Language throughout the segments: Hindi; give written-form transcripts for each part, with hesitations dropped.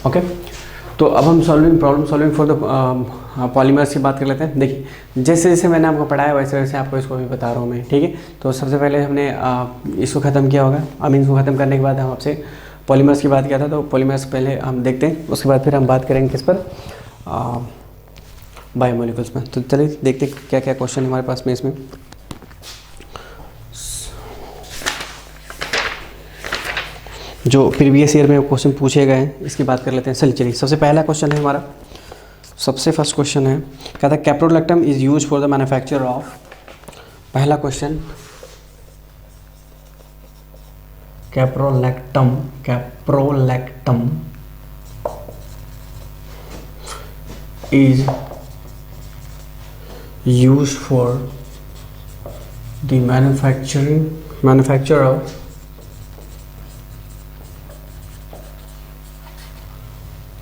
ओके, तो अब हम problem solving for the polymers की बात कर लेते हैं। देखिए जैसे जैसे मैंने आपको पढ़ाया वैसे वैसे आपको इसको भी बता रहा हूँ मैं, ठीक है। तो सबसे पहले हमने इसको ख़त्म किया होगा। अमीन्स को ख़त्म करने के बाद हम आपसे पॉलीमर्स की बात किया था, तो पॉलीमर्स पहले हम देखते हैं, उसके बाद फिर हम बात करेंगे किस पर, बायोमोलिकुल्स में। तो चलिए देखते हैं क्या क्या क्वेश्चन हमारे पास में इसमें। जो प्रीवियस ईयर में क्वेश्चन पूछे गए हैं इसकी बात कर लेते हैं। चलिए सबसे पहला क्वेश्चन है हमारा, सबसे फर्स्ट क्वेश्चन है, कहता है caprolactam is use for the manufacture of. पहला question, caprolactam is use for the manufacture of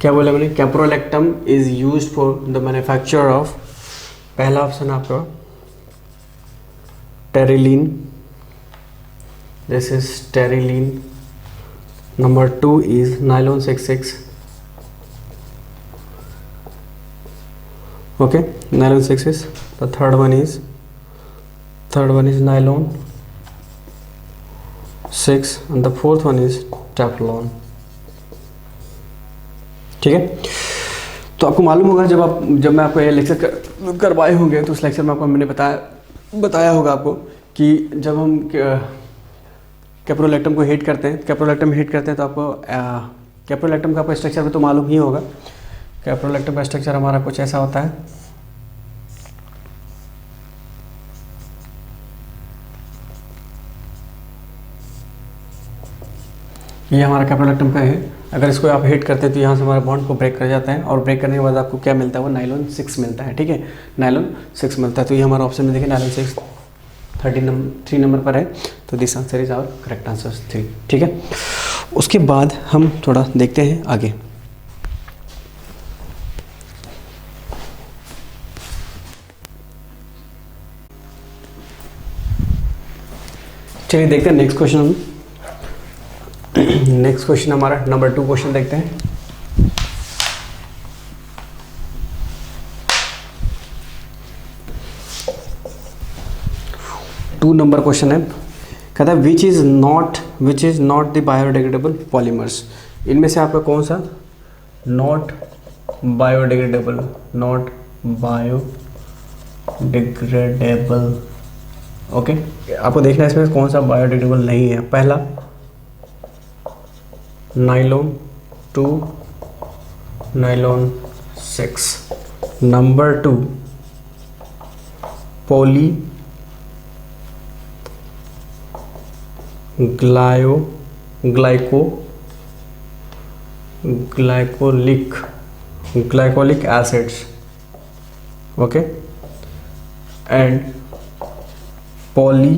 क्या बोला मैंने, caprolactam is use for the manufacture of. पहला ऑप्शन आपका terylene, this is terylene. Number 2 is nylon 66, okay, nylon 66। The third one is nylon 6 and the fourth one is Teflon, ठीक है। तो आपको मालूम होगा जब मैं आपको ये लेक्चर करवाए होंगे तो उस लेक्चर में आपको मैंने बताया होगा आपको कि जब हम कैप्रोलैक्टम को हीट करते हैं, तो आपको कैप्रोलैक्टम का आपको स्ट्रक्चर भी तो मालूम ही होगा। कैप्रोलैक्टम का स्ट्रक्चर हमारा कुछ ऐसा होता है, ये हमारा कैप्रोलैक्टम का है। अगर इसको आप हीट करते हैं तो यहाँ से हमारा बॉन्ड को ब्रेक कर जाता है, और ब्रेक करने के बाद आपको क्या मिलता है, वो नाइलॉन 6 मिलता है, ठीक है, नाइलॉन 6 मिलता है। तो ये हमारा ऑप्शन में देखिए नाइलॉन 6 3 नंबर पर है, तो this answer is our correct answer 3, ठीक है। उसके बाद हम थोड़ा देखते हैं आगे। चलिए देखते हैं नेक्स्ट क्वेश्चन हम। नेक्स्ट क्वेश्चन हमारा नंबर 2 क्वेश्चन देखते हैं। टू नंबर क्वेश्चन है, कहता है which is not the biodegradable polymers. इनमें से आपका कौन सा नॉट बायोडिग्रेडेबल, ओके, आपको देखना है इसमें कौन सा बायोडिग्रेडेबल नहीं है। पहला nylon 2, nylon 6। Number 2 poly glycolic acids, okay, and poly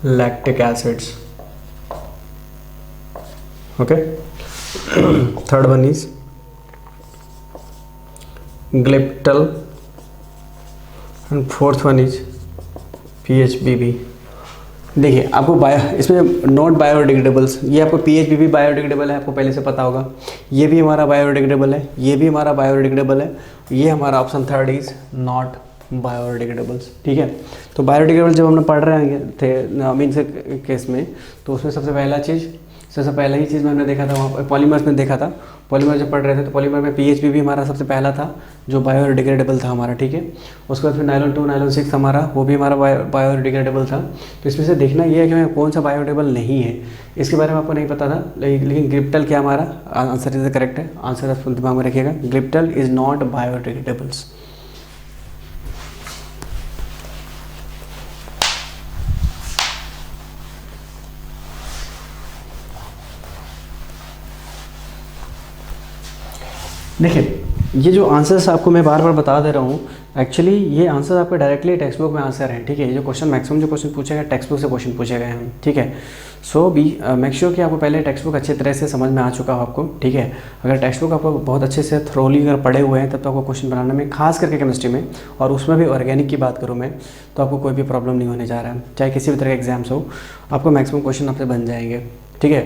lactic acids, okay. Third one is glyptal and fourth one is PHBB। देखिए आपको इसमें नॉट बायोडिग्रेडेबल्स, ये आपको PHBB बायोडिग्रेडेबल है, आपको पहले से पता होगा। ये भी हमारा बायोडिग्रेडेबल है, ये भी हमारा बायोडिग्रेडेबल है। ये हमारा ऑप्शन 3 इज नॉट बायोडिग्रेडेबल्स, ठीक है। तो बायोडिग्रेडेबल जब हमने पढ़ रहे थे अमीन्स केस में, तो उसमें सबसे पहला ही चीज़ मैंने देखा था वहाँ पॉलीमर्स में देखा था। पॉलीमर जब पढ़ रहे थे तो पॉलीमर में PHBB हमारा सबसे पहला था जो बायोडिग्रेडेबल था हमारा, ठीक है। उसके बाद फिर नाइलॉन 2, नाइलॉन 6 हमारा, वो भी हमारा बायोडिग्रेडेबल था। तो इसमें से देखना ये है कि कौन सा बायोडिग्रेडेबल नहीं है, इसके बारे में आपको नहीं पता था। लेकिन ग्लिप्टल क्या हमारा आंसर इज करेक्ट है, आंसर आप दिमाग में रखिएगा, ग्लिप्टल इज नॉट बायोडिग्रेडेबल्स। देखिए ये जो आंसर्स आपको मैं बार बार बता दे रहा हूँ, एक्चुअली ये आंसर आपके डायरेक्टली टेक्स्ट बुक में आंसर हैं, ठीक है। ये जो क्वेश्चन मैक्सिमम जो क्वेश्चन पूछे गए टेक्स्ट बुक से क्वेश्चन पूछे गए हैं, ठीक है। सो बी मेक श्योर कि आपको पहले टेक्स्ट बुक अच्छी तरह से समझ में आ चुका हो आपको, ठीक है। अगर टेक्स्ट बुक आपको बहुत अच्छे से थ्रोली अगर पढ़े हुए हैं तब तो आपको क्वेश्चन बनाने में, खास करके केमिस्ट्री में, और उसमें भी ऑर्गेनिक की बात करूँ मैं, तो आपको कोई भी प्रॉब्लम नहीं होने जा रहा है। चाहे किसी भी तरह के एग्जाम्स हो, आपको मैक्सिमम क्वेश्चन आपसे बन जाएंगे, ठीक है।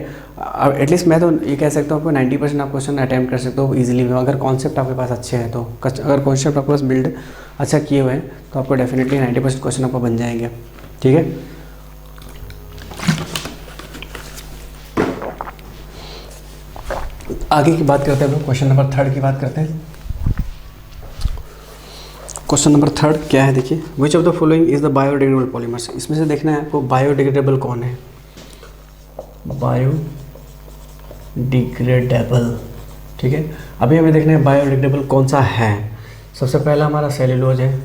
एटलीस्ट मैं तो ये कह सकता हूँ आपको 90% आप क्वेश्चन अटैम्प्ट कर सकते हो ईजिली, अगर कॉन्सेप्ट आपके पास अच्छे हैं तो। अगर कॉन्सेप्ट आपके पास बिल्ड अच्छा किए हुए हैं तो आपको डेफिनेटली 90% क्वेश्चन आपको बन जाएंगे, ठीक है। आगे की बात करते हैं हम लोग, क्वेश्चन नंबर 3 की बात करते हैं। क्वेश्चन नंबर 3 क्या है, देखिए, which of the following is the biodegradable polymers. इसमें से देखना है आपको बायोडिग्रेडेबल कौन है, बायोडिग्रेडेबल, ठीक है। अभी हमें देखना है बायोडिग्रेडेबल कौन सा है। सबसे पहला हमारा सेलुलोज है,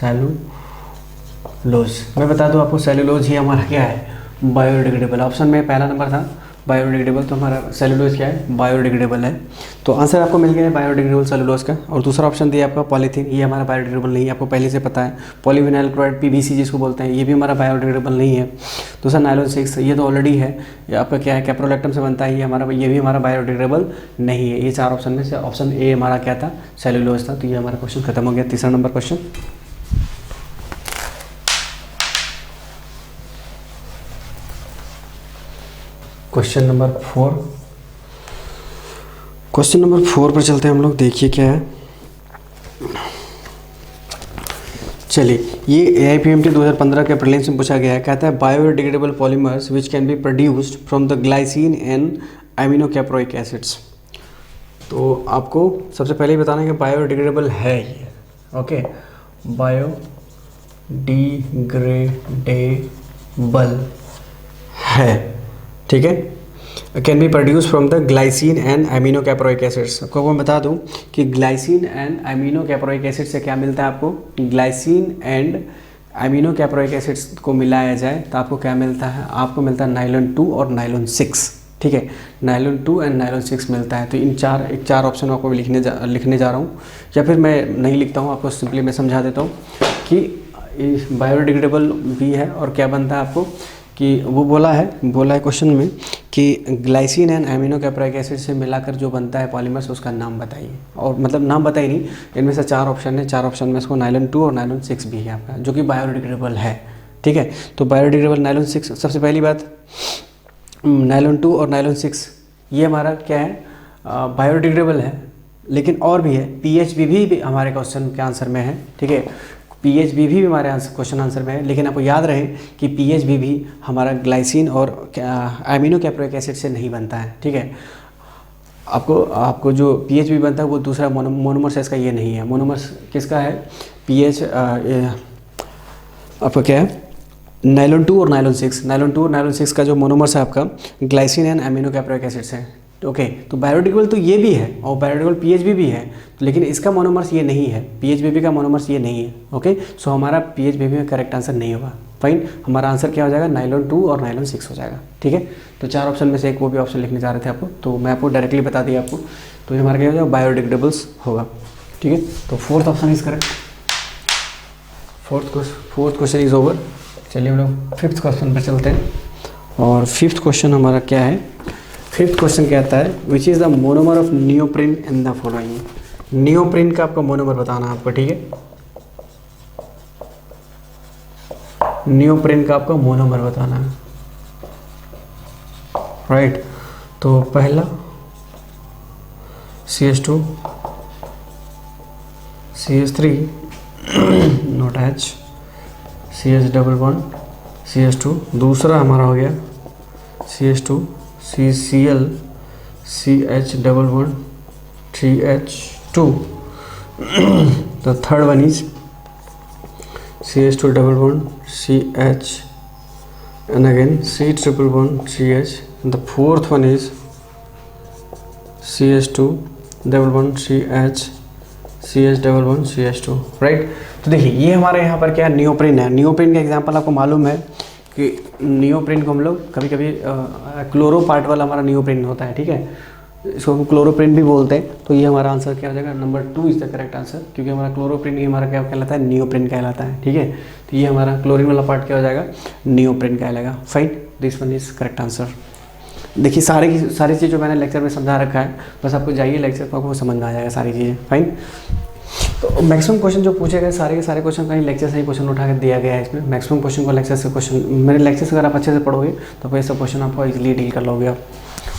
सेलुलोज। मैं बता दूं आपको, सेलुलोज ही हमारा क्या है, बायोडिग्रेडेबल। ऑप्शन में पहला नंबर था बायोडिग्रेडेबल, तो हमारा सेलुलोज क्या है, बायोडिग्रेडेबल है। तो आंसर आपको मिल गया है बायोडिग्रेडेबल सेलुलोज का। और दूसरा ऑप्शन दिया आपका पॉलीथीन, ये हमारा बायोडिग्रेडेबल नहीं है, आपको पहले से पता है। पॉलीविनाइल क्लोराइड पीवीसी जिसको बोलते हैं, ये भी हमारा बायोडिग्रेडेबल नहीं है। दूसरा नायलॉन 6, ये तो ऑलरेडी है, ये आपका क्या है, कैप्रोलैक्टम से बनता है, ये भी हमारा बायोडिग्रेडेबल नहीं है। ये 4 ऑप्शन में से ऑप्शन ए हमारा क्या था, सेलुलोज था। तो ये हमारा क्वेश्चन खत्म हो गया। तीसरा number question, question number 4। Question number 4 पर चलते हैं हम लोग, देखिए क्या है। चलिए, ये AIPMT 2015 के प्रीलिम्स में पूछा गया है। कहता है biodegradable polymers which can be produced from the glycine and aminocaproic acids. तो आपको सबसे पहले ही बताना है कि बायोडिग्रेडेबल है ये, ओके। बायोडिग्रेडेबल है, ठीक है। Can be produce from the glycine and aminocaproic acids. आपको मैं बता दूं कि ग्लाइसिन एंड एमिनोकैप्रोइक एसिड से क्या मिलता है आपको, ग्लाइसिन एंड एमिनोकैप्रोइक एसिड्स को मिलाया जाए तो आपको क्या मिलता है, आपको मिलता है नायलॉन 2 और नायलॉन 6, ठीक है। नायलॉन 2 एंड नायलॉन 6 मिलता है। तो इन चार ऑप्शन आपको लिखने जा रहा हूँ, या फिर मैं नहीं लिखता हूँ, आपको सिंपली मैं समझा देता हूँ कि बायोडिग्रेडेबल भी है। और क्या बनता है आपको कि वो बोला है क्वेश्चन में कि ग्लाइसिन एंड एमिनोकैप्रोइक एसिड से मिलाकर जो बनता है पॉलीमर्स, उसका नाम बताइए। और मतलब नाम बताइए नहीं, इनमें से 4 ऑप्शन है, 4 ऑप्शन में इसको नायलॉन 2 और नायलॉन 6 भी है आपका, जो कि बायोडिग्रेडेबल है, ठीक है। तो बायोडिग्रेडेबल नायलॉन 6, सबसे पहली बात, नायलॉन 2 और नायलॉन 6 ये हमारा क्या है, बायोडिग्रेडेबल है। लेकिन और भी है, PHBB भी हमारे क्वेश्चन के आंसर में है, ठीक है। PHBB भी हमारे क्वेश्चन आंसर में है। लेकिन आपको याद रहे कि PHBB हमारा ग्लाइसिन और एमिनोकैप्रोइक एसिड से नहीं बनता है, ठीक है। आपको जो PHBB बनता है वो दूसरा मोनोमर्स है, इसका ये नहीं है। मोनोमर्स किसका है, आपका क्या है, नायलॉन 2 और नायलॉन 6। नायलॉन 2 और नायलॉन 6 का जो मोनोमर्स है आपका ग्लाइसिन एंड एमिनोकैप्रोइक एसिड से, ओके। तो बायोडिग्रेडेबल तो ये भी है और बायोडिग्रेडेबल PHBB भी है, तो लेकिन इसका मोनोमर्स ये नहीं है, PHBB का मोनोमर्स ये नहीं है, ओके। सो हमारा PHBB में करेक्ट आंसर नहीं होगा, फाइन। हमारा आंसर क्या हो जाएगा, नायलॉन 2 और नायलॉन 6 हो जाएगा, ठीक है। तो 4 ऑप्शन में से एक वो भी ऑप्शन लिखने जा रहे थे आपको, तो मैं आपको डायरेक्टली बता दिया आपको। तो ये हमारा क्या हो जाएगा, बायोडिग्रेडेबल्स होगा, ठीक है। तो 4th option is correct. 4th question is over. चलिए हम लोग 5th क्वेश्चन पर चलते हैं। और 5th क्वेश्चन हमारा क्या है, 5th क्वेश्चन कहता है which is the monomer of neoprene in the following. Neoprene का आपको मोनोमर बताना है आपको, ठीक है। नियोप्रिन का आपको मोनोमर बताना है, राइट। तो पहला CH2 CH3 note H CH double bond CH2। दूसरा हमारा हो गया CH2 CCl CH double bond 3H2। The third one is CH2 double bond CH and again C triple bond CH. And the fourth one is CH2 double bond CH CH double bond CH2, right. तो देखिए ये हमारे यहाँ पर क्या नियोप्रिन है। नियोप्रिन का एग्जांपल आपको मालूम है कि नियोप्रिन को हम लोग कभी कभी क्लोरो पार्ट वाला हमारा नियोप्रिन होता है, ठीक है। इसको हम क्लोरोप्रिन भी बोलते हैं। तो ये हमारा आंसर क्या हो जाएगा, number 2 is the correct answer, क्योंकि हमारा क्लोरोप्रिन ये हमारा क्या कहलाता है, नियोप्रिन कहलाता है, ठीक है। तो ये हमारा क्लोरीन वाला पार्ट क्या हो जाएगा, नियोप्रिन कहलाएगा, fine. This one is correct answer. देखिए सारी चीज़ जो मैंने लेक्चर में समझा रखा है, बस आपको जाइए लेक्चर पर, आपको समझ में आ जाएगा सारी चीज़ें। फाइन। तो मैक्सिमम क्वेश्चन जो पूछे गए सारे के सारे क्वेश्चन कहीं लेक्चर से ही क्वेश्चन उठा कर दिया गया है इसमें। मैक्सिमम क्वेश्चन को लेक्चर से क्वेश्चन, मेरे लेक्चर से अगर आप अच्छे से पढ़ोगे तो ये सब क्वेश्चन आपको इजीली डील कर लोगे आप।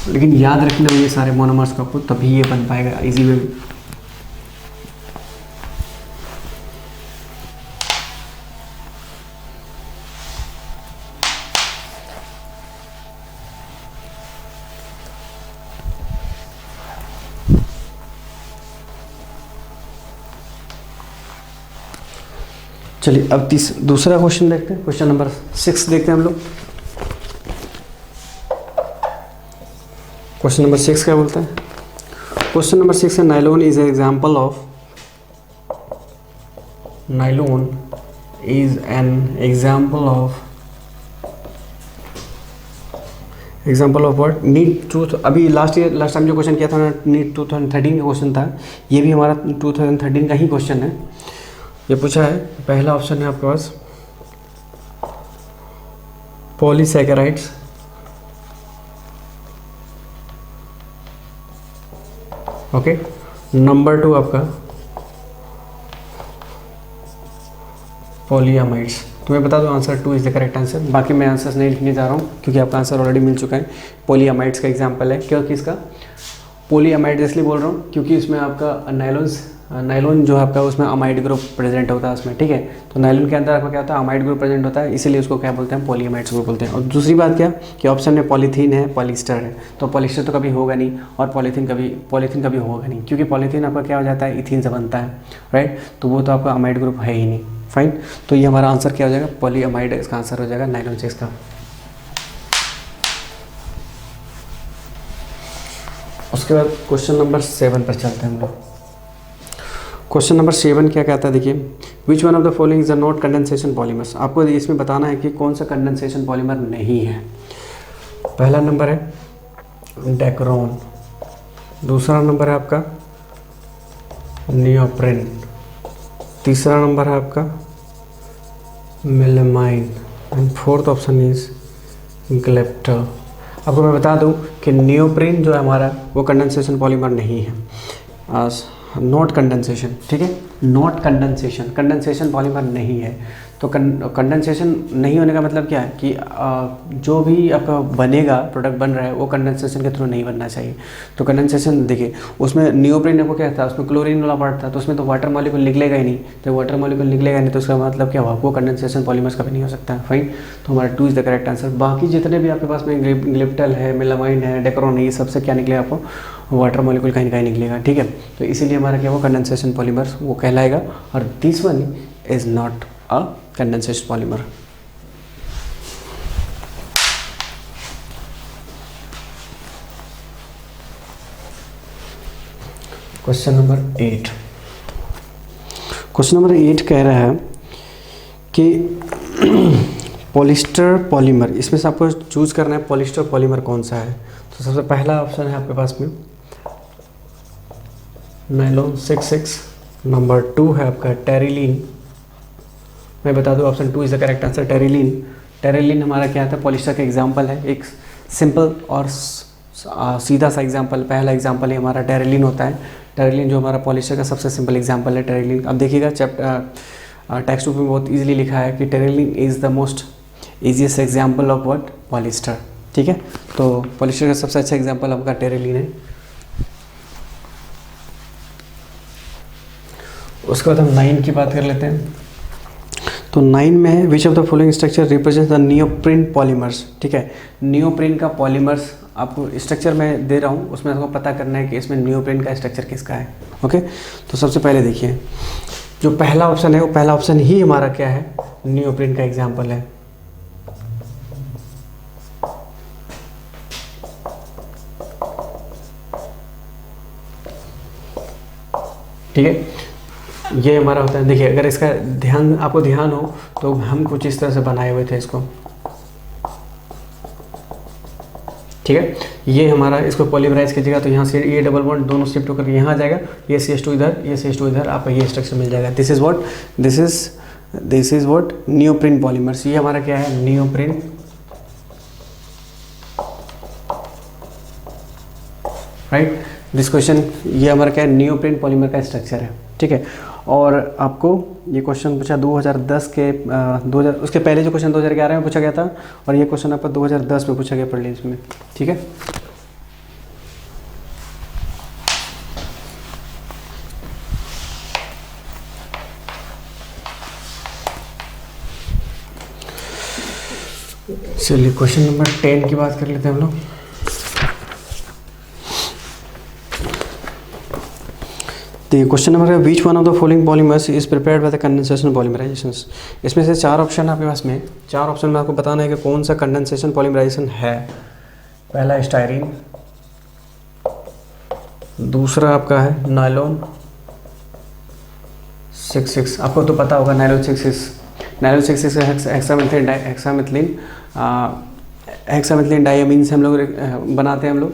लेकिन याद रखना ये सारे मोनोमर्स का आपको, तभी ये बन पाएगा इजी वे में। चलिए अब दूसरा क्वेश्चन देखते हैं, क्वेश्चन नंबर 6 देखते हैं हम लोग। क्वेश्चन नंबर 6 क्या बोलता है? क्वेश्चन नंबर 6 है nylon is example of, nylon is an example of what? NEET 2। अभी लास्ट टाइम जो क्वेश्चन किया था ना, नीट 2013 का क्वेश्चन था, ये भी हमारा 2013 का ही क्वेश्चन है। ये पूछा है, पहला ऑप्शन है आपके पास पॉलीसैकेराइड्स, ओके। नंबर 2 आपका पॉलीअमाइड्स। तो मैं बता दूं answer 2 is the correct answer. बाकी मैं आंसर्स नहीं लिखने जा रहा हूँ क्योंकि आपका आंसर ऑलरेडी मिल चुका है। पॉलीअमाइड्स का एग्जाम्पल है, क्योंकि इसका पॉलीअमाइड इसलिए बोल रहा हूँ क्योंकि इसमें आपका नाइलॉन जो आपका उसमें अमाइड ग्रुप प्रेजेंट होता है उसमें, ठीक है। तो नाइलॉन के अंदर आपका क्या होता है, अमाइड ग्रुप प्रेजेंट होता है, इसीलिए उसको क्या बोलते हैं, पॉलीअमाइड्स ग्रुप बोलते हैं। और दूसरी बात क्या कि ऑप्शन में पॉलीथीन है, पॉलिस्टर है, तो पॉलिस्टर तो कभी होगा नहीं और पॉलीथीन कभी होगा नहीं, क्योंकि पॉलीथीन आपका क्या हो जाता है, इथीन से बनता है, राइट। तो वो तो आपका अमाइड ग्रुप है ही नहीं। फाइन। तो ये हमारा आंसर क्या हो जाएगा, पॉलीअमाइड इसका आंसर हो जाएगा नाइलॉन 6 का। उसके बाद क्वेश्चन नंबर 7 पर चलते हैं हम लोग। क्वेश्चन नंबर 7 क्या कहता है, देखिए, विच one of the following is a not condensation polymers. आपको इसमें बताना है कि कौन सा कंडेंसेशन पॉलीमर नहीं है। पहला नंबर है डेक्रोन, दूसरा नंबर है आपका नियोप्रिन, तीसरा नंबर है आपका melamine and fourth option is glyptal. आपको मैं बता दूं कि नियोप्रिन जो है हमारा वो कंडेंसेशन पॉलीमर नहीं है, नॉट कंडेंसेशन, ठीक है, नॉट कंडेंसेशन पॉलीमर नहीं है। तो कंडेंसेशन नहीं होने का मतलब क्या है कि जो भी आपका बनेगा, प्रोडक्ट बन रहा है, वो कंडेंसेशन के थ्रू नहीं बनना चाहिए। तो कंडेंसेशन देखिए, उसमें नियोप्रिन आपको क्या था, उसमें क्लोरीन वाला पार्ट था, तो उसमें तो वाटर मॉलिक्यूल निकलेगा ही नहीं। तो वाटर मॉलिक्यूल निकलेगा नहीं तो उसका मतलब क्या हुआ, वो कंडेंसेशन पॉलीमर्स कभी नहीं हो सकता है। फाइन। तो हमारा 2 इज द करेक्ट आंसर। बाकी जितने भी आपके पास में ग्लिप्टल है, मेलामाइन है, डेक्रोन है, ये सबसे क्या निकलेगा, आपको वाटर मॉलिक्यूल कहीं ना कहीं निकलेगा, ठीक है। तो इसीलिए हमारा क्या वो कंडेंसेशन पॉलीमर्स वो कहलाएगा। और this one is not a condensation polymer. Question number 8। Question number 8 कह रहा है कि पॉलिस्टर पॉलीमर, इसमें से आपको चूज करना है पॉलिस्टर पॉलीमर कौन सा है। तो सबसे पहला ऑप्शन है आपके पास में नाइलॉन 66, नंबर 2 है आपका टेरिलीन। मैं बता दूं option 2 is the correct answer, terylene. Terylene हमारा क्या था, पॉलिस्टर का एग्जांपल है, एक सिंपल और सीधा सा एग्जांपल। पहला एग्जांपल ही हमारा टेरिलीन होता है। टेरिलीन जो हमारा पॉलिस्टर का सबसे सिंपल एग्जांपल है, टेरिलीन। अब देखिएगा टेक्स्ट बुक में बहुत ईजिली लिखा है कि terylene is the most easiest example of what, polyester, ठीक है। तो पॉलिस्टर का सबसे अच्छा एग्जाम्पल आपका टेरिलीन है। उसके बाद हम 9 की बात कर लेते हैं। तो 9 में है which of the following structure represent the neoprene polymers, ठीक है। नियोप्रिन का पॉलीमर्स आपको स्ट्रक्चर में दे रहा हूँ, उसमें आपको पता करना है कि इसमें नियोप्रिन का स्ट्रक्चर किसका है, ओके। तो सबसे पहले देखिए, जो पहला ऑप्शन है वो पहला ऑप्शन ही हमारा क्या है, नियोप्रिन का एग्जाम्पल है। ठीक है, ये हमारा होता है। देखिए अगर इसका आपको ध्यान हो तो हम कुछ इस तरह से बनाए हुए थे इसको, ठीक है। ये हमारा, इसको पॉलीमराइज कीजिएगा तो यहाँ से ये डबल बॉन्ड दोनों शिफ्ट होकर यहाँ आ जाएगा, ये CH2 इधर, ये CH2 इधर, आपको ये स्ट्रक्चर मिल जाएगा। This is what neoprene polymers. ये हमारा क्या है, नियोप्रिन राइट। दिस क्वेश्चन, ये हमारा क्या है, नियोप्रीन पॉलीमर का स्ट्रक्चर है, ठीक है। और आपको ये क्वेश्चन पूछा 2010 के 2000, उसके पहले जो क्वेश्चन 2011 में पूछा गया था, और ये क्वेश्चन आपका 2010 में पूछा गया प्रीलिम्स में, ठीक है। चलिए क्वेश्चन नंबर 10 की बात कर लेते हैं हम लोग। देखिए क्वेश्चन नंबर है, which one of the following polymers is prepared by the condensation polymerisations. इसमें से 4 ऑप्शन आपके पास में, 4 ऑप्शन में आपको बताना है कि कौन सा कंडेंसेशन पॉलीमराइजेशन है। पहला स्टायरीन, दूसरा आपका है नायलॉन 66, आपको तो पता होगा नायलॉन 66 हेक्सामेथिलीन डाइअमीन से हम लोग बनाते हैं हम लोग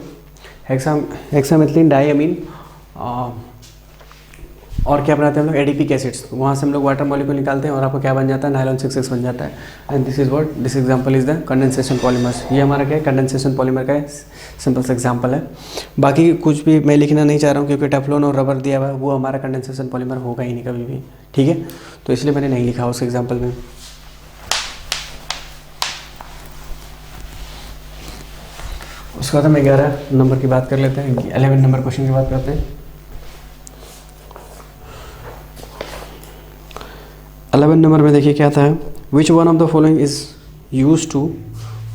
हेक्सामेथिलीन डाइअमीन, और क्या बनाते हैं हम लोग, एडीपिक एसिड्स, वहाँ से हम लोग वाटर मॉलिक्यूल निकालते हैं और आपको क्या बन जाता है, नायलॉन 66 बन जाता है। And this is what, this example is the condensation polymers. ये हमारा क्या है, कंडेंसेशन पॉलीमर का सिंपल सा एग्जांपल है। बाकी कुछ भी मैं लिखना नहीं चाह रहा हूँ क्योंकि टेफ्लॉन और रबर दिया हुआ है, वो हमारा कंडेंसेशन पॉलीमर होगा ही नहीं कभी भी, ठीक है। तो इसलिए मैंने नहीं लिखा उस एग्जाम्पल में। उसके बाद हम 11 नंबर की बात कर लेते हैं, 11 नंबर क्वेश्चन की बात करते हैं। 11 नंबर में देखिए क्या था, which one of the following is use to,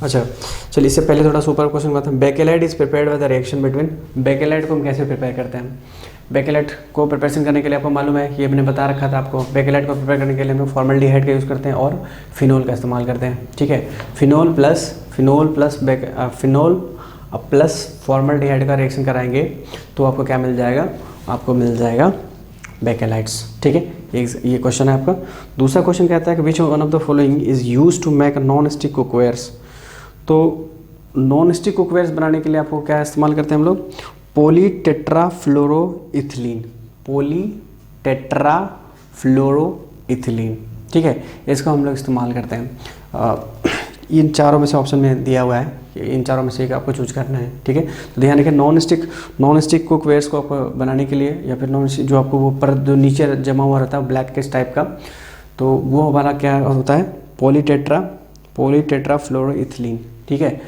अच्छा चलिए इससे पहले थोड़ा सुपर क्वेश्चन बात है। Bakelite is prepared by the reaction between, bakelite को हम कैसे प्रिपेयर करते हैं। बेकेलाइट को प्रिपरेशन करने के लिए आपको मालूम है, ये मैंने बता रखा था आपको, बेकेलाइट को प्रिपेयर करने के लिए हम लोग फॉर्मल्डिहाइड का यूज़ करते हैं और फिनोल का इस्तेमाल करते हैं, ठीक है। फिनोल प्लस फॉर्मल्डिहाइड का रिएक्शन कराएंगे तो आपको क्या मिल जाएगा, आपको मिल जाएगा बेकेलाइट्स, ठीक है। ये क्वेश्चन है आपका। दूसरा क्वेश्चन कहता है कि which one of the following is use to make non stick cookwares. तो नॉन स्टिक कुकवेयर्स बनाने के लिए आपको क्या इस्तेमाल करते हैं हम लोग, पॉलीटेट्राफ्लोरोइथिलीन, ठीक है, इसका हम लोग इस्तेमाल करते हैं। इन चारों में से ऑप्शन में दिया हुआ है, इन चारों में से एक आपको चूज करना है, ठीक है। तो ध्यान रखिए, नॉन स्टिक कुकवेयर्स को आपको बनाने के लिए, या फिर नॉन स्टिक जो आपको वो पर जो नीचे जमा हुआ रहता है ब्लैक किस टाइप का, तो वो हमारा क्या होता है, पॉलीटेट्राफ्लोरोइथिलीन, ठीक है।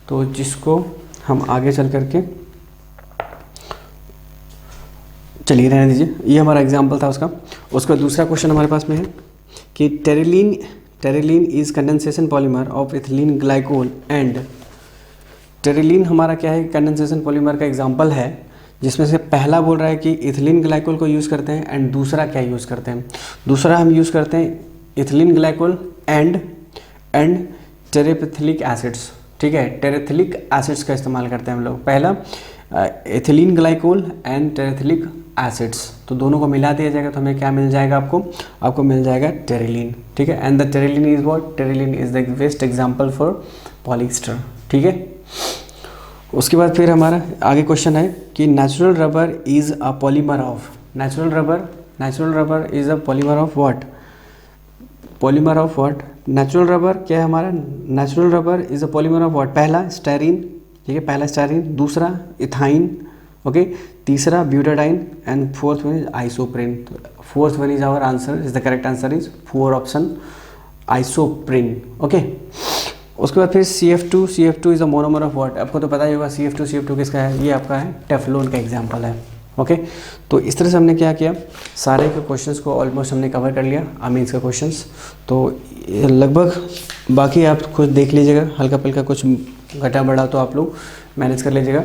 तो जिसको हम आगे चल करके, चलिए रहने दीजिए, ये हमारा एग्जाम्पल था उसका। उसका दूसरा क्वेश्चन हमारे पास में है कि terylene is condensation polymer of ethylene glycol and, terylene हमारा क्या है, कंडेंसेशन पॉलीमर का एग्जांपल है, जिसमें से पहला बोल रहा है कि इथिलीन ग्लाइकोल को यूज़ करते हैं, एंड दूसरा क्या यूज़ करते हैं, दूसरा हम यूज़ करते हैं इथिलीन ग्लाइकोल एंड टेरेथिलिक एसिड्स, ठीक है, टेरेथिलिक एसिड्स का इस्तेमाल करते हैं हम लोग। पहला इथिलीन ग्लाइकोल एंड टेरेथिलिक एसिड्स, तो दोनों को मिला दिया जाएगा तो हमें क्या मिल जाएगा, आपको मिल जाएगा टेरिलीन, ठीक है। And the terylene is what, terylene is the best example for polyester, ठीक है। उसके बाद फिर हमारा आगे क्वेश्चन है कि natural rubber is a polymer of, natural rubber is a polymer of what, natural rubber क्या है हमारा, natural rubber is a polymer of what, पहला स्टायरीन, ठीक है, पहला स्टायरीन, दूसरा इथाइन, ओके, तीसरा butadiene, and fourth one is isoprene. Fourth one is our answer, is the correct answer is 4 option isoprene, okay. उसके बाद फिर CF2 is a monomer of what, आपको तो पता ही होगा CF2 किसका है, ये आपका है टेफ्लॉन का एग्जांपल है, ओके। तो इस तरह से हमने क्या किया, सारे के क्वेश्चंस को ऑलमोस्ट हमने कवर कर लिया, अमीन्स का क्वेश्चंस, तो लगभग बाकी आप खुद देख लीजिएगा, हल्का फुल्का कुछ घटा बढ़ा तो आप लोग मैनेज कर लीजिएगा,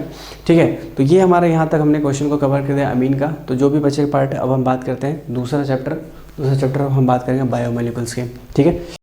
ठीक है। तो ये हमारा यहाँ तक हमने क्वेश्चन को कवर कर दिया अमीन का। तो जो भी बचे पार्ट, अब हम बात करते हैं दूसरा चैप्टर हम बात करेंगे बायोमोलिक्यूल्स के, ठीक है।